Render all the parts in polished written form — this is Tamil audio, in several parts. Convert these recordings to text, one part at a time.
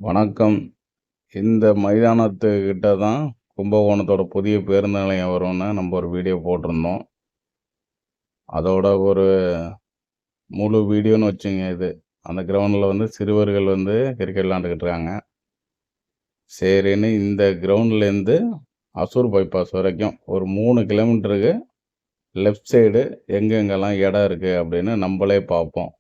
வணக்கம். இந்த மைதானத்துக்கிட்ட தான் கும்பகோணத்தோட புதிய பேருந்து நிலையம் வரும்னு நம்ம ஒரு வீடியோ போட்டிருந்தோம். அதோட ஒரு முழு வீடியோன்னு வச்சுங்க இது. அந்த கிரவுண்டில் வந்து சிறுவர்கள் வந்து கிரிக்கெட் விளாண்டுக்கிட்டு இருக்காங்க. சரின்னு இந்த கிரவுண்ட்லேருந்து அசூர் பைபாஸ் வரைக்கும் ஒரு 3 கிலோமீட்டருக்கு லெஃப்ட் சைடு எங்கெங்கெல்லாம் இடம் இருக்குது அப்படின்னு நம்மளே பார்ப்போம்.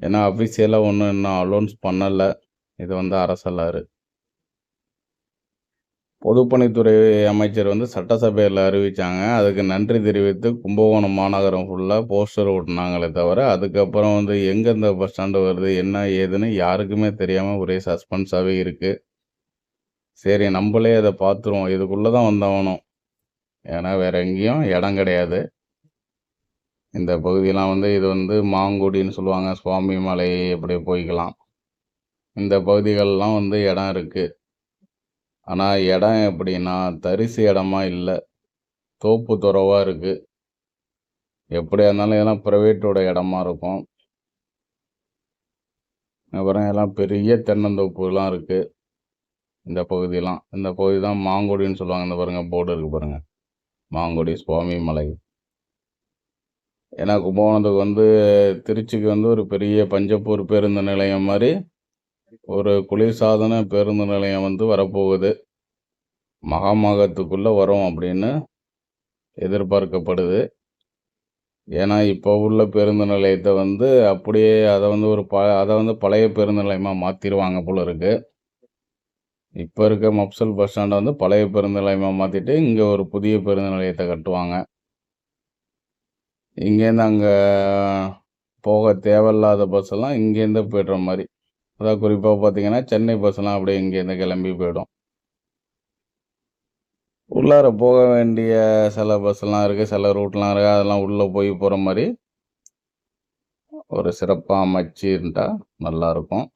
ஏன்னா அஃபிஷியலாக ஒன்றும் இன்னும் அலௌன்ஸ் பண்ணலை. இது வந்து அரசலாறு. பொதுப்பணித்துறை அமைச்சர் வந்து சட்டசபையில் அறிவித்தாங்க. அதுக்கு நன்றி தெரிவித்து கும்பகோணம் மாநகரம் ஃபுல்லாக போஸ்டர் ஒட்டினாங்களே தவிர, அதுக்கப்புறம் வந்து எங்கே இந்த பஸ் ஸ்டாண்டு வருது, என்ன ஏதுன்னு யாருக்குமே தெரியாமல் ஒரே சஸ்பென்ஸாகவே இருக்குது. சரி நம்மளே அதை பார்த்துருவோம். இதுக்குள்ளே தான் வந்தாகணும். ஏன்னா வேறு எங்கேயும் இடம் கிடையாது. இந்த பகுதியெலாம் வந்து இது வந்து மாங்குடின்னு சொல்லுவாங்க. சுவாமி மலை அப்படி போய்க்கலாம். இந்த பகுதிகளெலாம் வந்து இடம் இருக்குது. ஆனால் இடம் எப்படின்னா தரிசு இடமா இல்லை, தோப்பு துறவாக இருக்குது. எப்படியா இருந்தாலும் இதெல்லாம் ப்ரைவேட்டோட இடமா இருக்கும். அப்புறம் எல்லாம் பெரிய தென்னந்தோப்புலாம் இருக்குது இந்த பகுதியெலாம். இந்த பகுதி தான் மாங்குடின்னு சொல்லுவாங்க. இந்த பாருங்கள் போர்டு இருக்குது பாருங்கள், மாங்குடி சுவாமி மலை. ஏன்னா கும்பகோணத்துக்கு வந்து திருச்சிக்கு வந்து ஒரு பெரிய பஞ்சப்பூர் பேருந்து நிலையம் மாதிரி ஒரு குளிர்சாதன பேருந்து நிலையம் வந்து வரப்போகுது. மகாமகத்துக்குள்ளே வரும் அப்படின்னு எதிர்பார்க்கப்படுது. ஏன்னா இப்போ உள்ள பேருந்து நிலையத்தை வந்து அப்படியே அதை வந்து அதை வந்து பழைய பேருந்து நிலையமாக மாற்றிடுவாங்க போல இருக்குது. இப்போ இருக்க மப்சல் பஸ் ஸ்டாண்டை வந்து பழைய பேருந்து நிலையமாக மாற்றிட்டு இங்கே ஒரு புதிய பேருந்து நிலையத்தை கட்டுவாங்க. இங்கேருந்து அங்கே போக தேவையில்லாத பஸ்ஸெல்லாம் இங்கேருந்து போய்டுற மாதிரி. அதாவது குறிப்பாக பார்த்தீங்கன்னா சென்னை பஸ்ஸெல்லாம் அப்படியே இங்கேருந்து கிளம்பி போயிடும். உள்ளார போக வேண்டிய சில பஸ்ஸெல்லாம் இருக்குது, சில ரூட்லாம் இருக்குது. அதெல்லாம் உள்ளே போய் போகிற மாதிரி ஒரு சிறப்பாக அமைச்சிருந்தா நல்லாயிருக்கும்.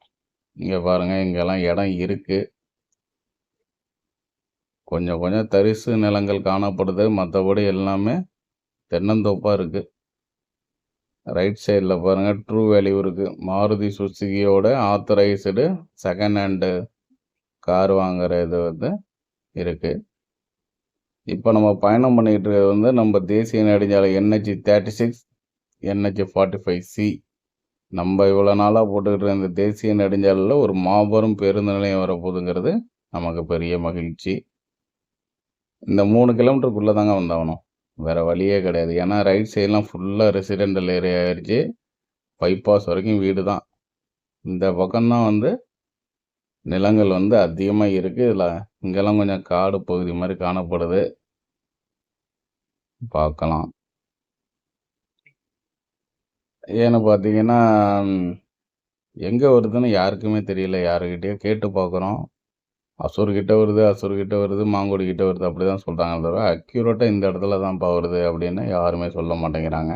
இங்கே பாருங்கள், இங்கெல்லாம் இடம் இருக்குது. கொஞ்சம் கொஞ்சம் தரிசு நிலங்கள் காணப்படுது. மற்றபடி எல்லாமே தென்னந்தோப்பாக இருக்குது. ரைட் சைடில் பாருங்கள் ட்ரூ வேல்யூ இருக்குது. மாருதி சுசுகியோட ஆத்தரைஸ்டு செகண்ட் ஹேண்டு கார் வாங்குகிற இது வந்து இருக்குது. இப்போ நம்ம பயணம் பண்ணிக்கிட்டு இருக்கிறது வந்து நம்ம தேசிய நெடுஞ்சாலை NH 36, NH 45C. நம்ம இவ்வளோ நாளாக போட்டுக்கிட்டு இருக்க இந்த தேசிய நெடுஞ்சாலையில் ஒரு மாபெரும் பேருந்து நிலையம் வரப்போகுதுங்கிறது நமக்கு பெரிய மகிழ்ச்சி. இந்த 3 கிலோமீட்டருக்குள்ளே தாங்க வந்தாகணும், வேறு வழியே கிடையாது. ஏன்னா ரைட் சைட்லாம் ஃபுல்லாக ரெசிடென்டல் ஏரியா ஆயிடுச்சு. பைபாஸ் வரைக்கும் வீடு தான். இந்த பக்கம்தான் வந்து நிலங்கள் வந்து அதிகமாக இருக்குது. இதில் இங்கெல்லாம் கொஞ்சம் காடு பகுதி மாதிரி காணப்படுது, பார்க்கலாம். ஏன்னு பார்த்தீங்கன்னா எங்கே வருதுன்னு யாருக்குமே தெரியல. யாருக்கிட்டேயோ கேட்டு பார்க்குறோம். அசூர்கிட்ட வருது, அசூர்கிட்ட வருது, மாங்குடி கிட்ட வருது, அப்படி தான் சொல்கிறாங்க. தவிர அக்யூரேட்டாக இந்த இடத்துல தான்ப்பா வருது அப்படின்னு யாருமே சொல்ல மாட்டேங்கிறாங்க.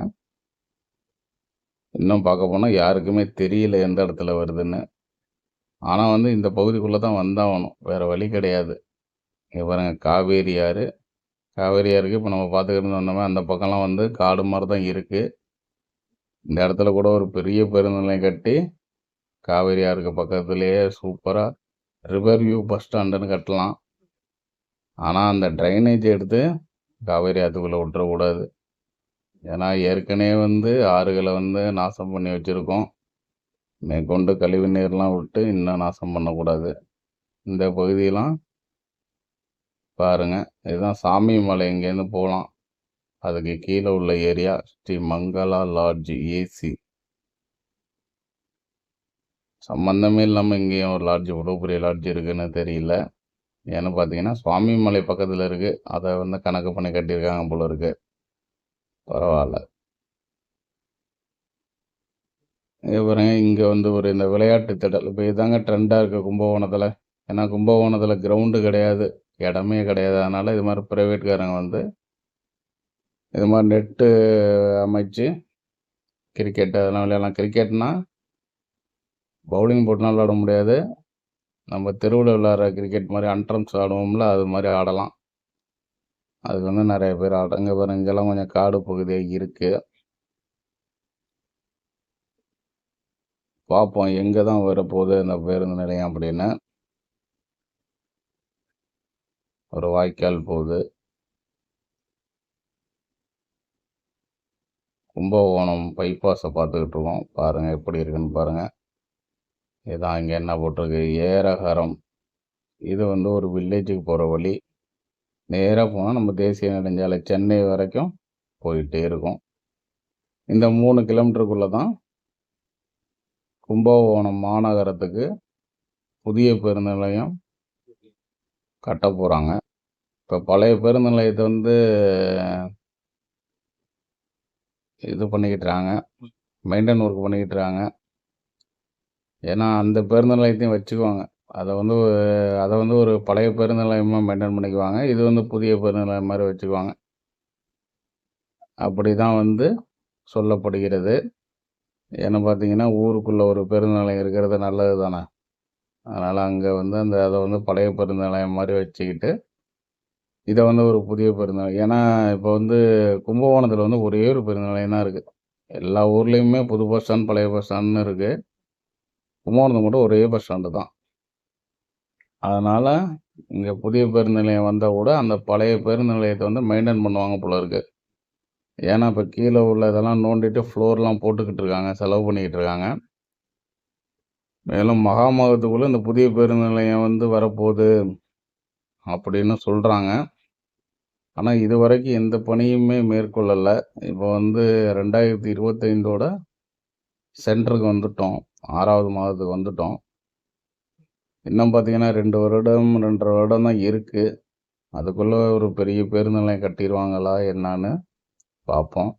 இன்னும் பார்க்க போனால் யாருக்குமே தெரியல எந்த இடத்துல வருதுன்னு. ஆனால் வந்து இந்த பகுதிக்குள்ளே தான் வந்தாகணும், வேறு வழி கிடையாது. இங்கே பாருங்கள் காவேரி ஆறு. காவேரி ஆறுக்கு இப்போ நம்ம பார்த்துக்கிட்டு வந்தோமே அந்த பக்கம்லாம் வந்து காடு மாதிரி தான் இருக்குது. இந்த இடத்துல கூட ஒரு பெரிய பேருந்து நிலையம் கட்டி காவேரி ஆறுக்கு பக்கத்துலேயே சூப்பராக ரிவர் வியூ பஸ் ஸ்டாண்டுன்னு கட்டலாம். ஆனால் அந்த ட்ரைனேஜ் எடுத்து காவேரி ஆற்றுக்குள்ளே விட்டுறக்கூடாது. ஏன்னா ஏற்கனவே வந்து ஆறுகளை வந்து நாசம் பண்ணி வச்சுருக்கோம். மேற்கொண்டு கழிவு நீர்லாம் விட்டு இன்னும் நாசம் பண்ணக்கூடாது. இந்த பகுதியெலாம் பாருங்கள், இதுதான் சாமி மலை. இங்கேருந்து போகலாம். அதுக்கு கீழே உள்ள area Shri Mangala lodge AC. சம்மந்தமே இல்லாமல் இங்கேயும் ஒரு லாட்ஜ், இவ்வளோ பெரிய லாட்ஜ் இருக்குதுன்னு தெரியல. ஏன்னு பார்த்தீங்கன்னா சுவாமி மலை பக்கத்தில் இருக்குது, அதை வந்து கணக்கு பண்ணி கட்டியிருக்காங்க போல இருக்குது. பரவாயில்ல. பாருங்க, இங்கே வந்து ஒரு இந்த விளையாட்டு திடல் இப்போ இதாங்க ட்ரெண்டாக இருக்குது கும்பகோணத்தில். ஏன்னா கும்பகோணத்தில் கிரவுண்டு கிடையாது, இடமே கிடையாது. அதனால் இது மாதிரி ப்ரைவேட்காரங்க வந்து இது மாதிரி நெட்டு அமைச்சு கிரிக்கெட்டு அதெல்லாம் விளையாடலாம். கிரிக்கெட்னால் பவுலிங் போட்டுலாம் விளையாட முடியாது. நம்ம தெருவில் விளையாடுற கிரிக்கெட் மாதிரி அன்ட்ரம்ஸ் ஆடுவோம்ல, அது மாதிரி ஆடலாம். அதுக்கு வந்து நிறைய பேர் ஆடுங்க. பாருங்க, இங்கெல்லாம் கொஞ்சம் காடு பகுதியாக இருக்குது. பார்ப்போம் எங்கே தான் வரப்போகுது இந்த பேருந்து நிலையம் அப்படின்னு. ஒரு வாய்க்கால் போகுது. கும்பகோணம் பைபாஸை பார்த்துக்கிட்டு இருக்கோம். பாருங்கள் எப்படி இருக்குன்னு பாருங்கள். இதான் இங்கே என்ன போட்டிருக்கு, ஏரகரம். இது வந்து ஒரு வில்லேஜுக்கு போகிற வழி. நேராக போனால் நம்ம தேசிய நெடுஞ்சாலை சென்னை வரைக்கும் போயிட்டே இருக்கும். இந்த 3 கிலோமீட்டருக்குள்ளே தான் கும்பகோணம் மாநகரத்துக்கு புதிய பேருந்து நிலையம் கட்ட போகிறாங்க. இப்போ பழைய பேருந்து நிலையத்தை வந்து இது பண்ணிக்கிட்டுறாங்க, மெயின்டைன் ஒர்க் பண்ணிக்கிட்டுறாங்க. ஏன்னா அந்த பேருந்து நிலையத்தையும் வச்சுக்குவாங்க. அதை வந்து ஒரு பழைய பேருந்து நிலையமாக மெயின்டைன் பண்ணிக்குவாங்க. இது வந்து புதிய பேருந்து நிலையம் மாதிரி வச்சுக்குவாங்க. அப்படி தான் வந்து சொல்லப்படுகிறது. ஏன்னா பார்த்தீங்கன்னா ஊருக்குள்ளே ஒரு பேருந்து நிலையம் இருக்கிறது நல்லது தானே. அதனால் அங்கே வந்து அதை வந்து பழைய பேருந்து நிலையம் மாதிரி வச்சுக்கிட்டு இதை வந்து ஒரு புதிய பேருந்து நிலையம். ஏன்னா இப்போ வந்து கும்பகோணத்தில் வந்து ஒரே ஒரு பேருந்து நிலையம் தான் இருக்குது. எல்லா ஊர்லேயுமே புது பஸ் ஸ்டாண்ட் பழைய பஸ் ஸ்டாண்டுன்னு இருக்குது. கும்பகோணத்தில் மட்டும் ஒரே பஸ் ஸ்டாண்டு தான். அதனால் இங்கே புதிய பேருந்து நிலையம் வந்தால் கூட அந்த பழைய பேருந்து நிலையத்தை வந்து மெயின்டைன் பண்ணுவாங்க போல இருக்குது. ஏன்னா இப்போ கீழே உள்ள இதெல்லாம் நோண்டிட்டு ஃப்ளோர்லாம் போட்டுக்கிட்டு இருக்காங்க, செலவு பண்ணிக்கிட்டு இருக்காங்க. மேலும் மகாமகத்துக்குள்ளே இந்த புதிய பேருந்து நிலையம் வந்து வரப்போகுது அப்படின்னு சொல்கிறாங்க. ஆனால் இதுவரைக்கும் எந்த பணியுமே மேற்கொள்ளலை. இப்போ வந்து 2025ஓட சென்டருக்கு வந்துட்டோம், 6வது மாதத்துக்கு வந்துட்டோம். இன்னும் பார்த்தீங்கன்னா 2 வருடம் 2.5 வருடம் தான் இருக்குது. அதுக்குள்ளே ஒரு பெரிய பேருந்து நிலையம் கட்டிடுவாங்களா என்னான்னு பார்ப்போம்.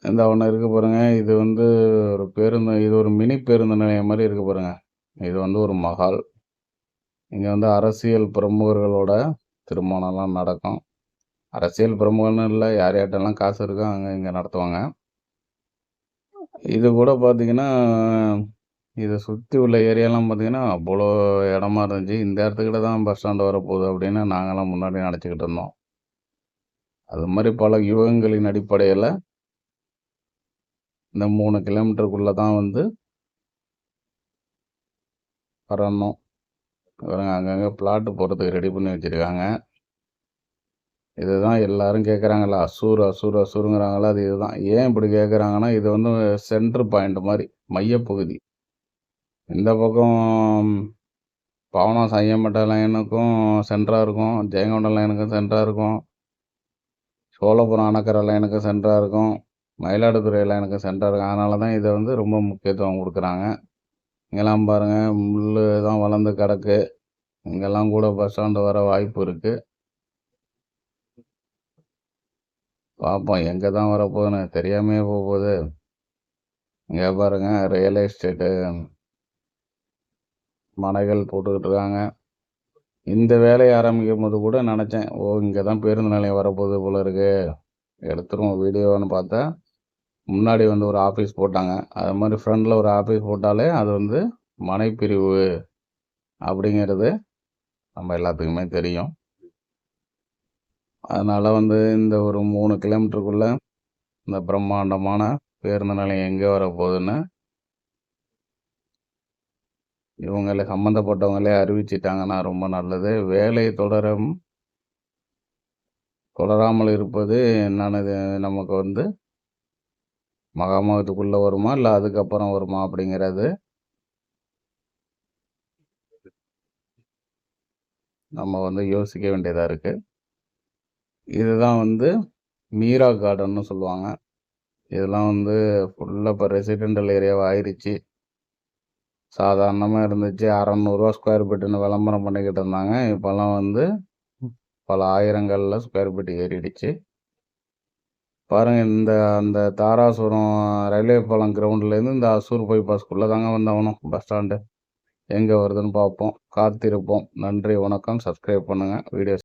இந்த ஒன்று இருக்குது பாருங்கள், இது வந்து ஒரு பேருந்து, இது ஒரு மினி பேருந்து நிலையம் மாதிரி இருக்குது பாருங்கள். இது வந்து ஒரு மஹால். இங்கே வந்து அரசியல் பிரமுகர்களோட திருமணம்லாம் நடக்கும். அரசியல் பிரமுகர்னு இல்லை, யார் யார்கிட்டலாம் காசு இருக்கோ அங்கே இங்கே நடத்துவாங்க. இது கூட பார்த்திங்கன்னா இதை சுற்றி உள்ள ஏரியாலாம் பார்த்திங்கன்னா அவ்வளோ இடமா இருந்துச்சு. இந்த இடத்துக்கிட்ட தான் பஸ் ஸ்டாண்டு வரப்போகுது அப்படின்னு நாங்களாம் முன்னாடி நினச்சிக்கிட்டு இருந்தோம். அது மாதிரி பல யுகங்களின் அடிப்படையில் இந்த 3 கிலோமீட்டருக்குள்ளே தான் வந்து வரணும். இவங்க அங்கங்கே பிளாட்டு போகிறதுக்கு ரெடி பண்ணி வச்சுருக்காங்க. இதுதான் எல்லாரும் கேட்குறாங்களா, அசூர் அசூர் அசூருங்கிறாங்களா, அது இதுதான். ஏன் இப்படி கேட்குறாங்கன்னா, இது வந்து சென்ட்ரு பாயிண்ட் மாதிரி, மையப்பகுதி. இந்த பக்கம் பாவனம் சையம்பேட்டை லைனுக்கும் சென்டராக இருக்கும், ஜெயங்கொண்டம் லைனுக்கும் சென்டராக இருக்கும், சோழபுரம் அணக்கரை லைனுக்கும் சென்டராக இருக்கும், மயிலாடுதுறை லைனுக்கும் சென்டராக இருக்கும். அதனால தான் இதை வந்து ரொம்ப முக்கியத்துவம் கொடுக்குறாங்க. இங்கெல்லாம் பாருங்கள், முள் தான் வளர்ந்து கிடக்கு. இங்கெல்லாம் கூட பஸ் ஸ்டாண்டு வர வாய்ப்பு இருக்குது. பார்ப்போம் எங்கே தான் வரப்போகுதுன்னு, தெரியாமையே போகுது. இங்கே பாருங்கள், ரியல் எஸ்டேட்டு மனைகள் போட்டுக்கிட்டு இருக்காங்க. இந்த வேலையை ஆரம்பிக்கும் போது கூட நினச்சேன், இங்கே தான் பேருந்து நிலையம் வரப்போகுது போல இருக்குது, எடுத்துருவோம் வீடியோன்னு பார்த்தா முன்னாடி வந்து ஒரு ஆஃபீஸ் போட்டாங்க. அது மாதிரி ஃப்ரண்டில் ஒரு ஆஃபீஸ் போட்டாலே அது வந்து மனைப்பிரிவு அப்படிங்கிறது நம்ம எல்லாத்துக்குமே தெரியும். அதனால் வந்து இந்த ஒரு 3 கிலோமீட்டருக்குள்ளே இந்த பிரம்மாண்டமான பேருந்து நிலையம் எங்கே வரப்போகுதுன்னு இவங்களை சம்மந்தப்பட்டவங்களே அறிவிச்சிட்டாங்கன்னா ரொம்ப நல்லது. வேலை தொடராமல் இருப்பது என்னன்னு நமக்கு வந்து மகாமகத்துக்குள்ளே வருமா இல்லை அதுக்கப்புறம் வருமா அப்படிங்கிறது நம்ம வந்து யோசிக்க வேண்டியதாக இருக்குது. இதுதான் வந்து மீரா கார்டன்னு சொல்லுவாங்க. இதெல்லாம் வந்து ஃபுல்லாக இப்போ ரெசிடென்டல் ஏரியாவாக ஆயிடுச்சு. சாதாரணமாக இருந்துச்சு, 600 ஸ்கொயர் ஃபீட்டுன்னு விளம்பரம் பண்ணிக்கிட்டு இருந்தாங்க. இப்போல்லாம் வந்து பல ஆயிரங்களில் ஸ்கொயர் ஃபீட் ஏறிடுச்சு. பாருங்கள், அந்த தாராசுரம் ரயில்வே பாலம் கிரவுண்ட்லேருந்து இந்த அசூர் பைபாஸ்க்குள்ளே தாங்க வந்தாகணும் பஸ் ஸ்டாண்டு. எங்கே வருதுன்னு பார்ப்போம், காத்திருப்போம். நன்றி, வணக்கம். சப்ஸ்கிரைப் பண்ணுங்கள். வீடியோ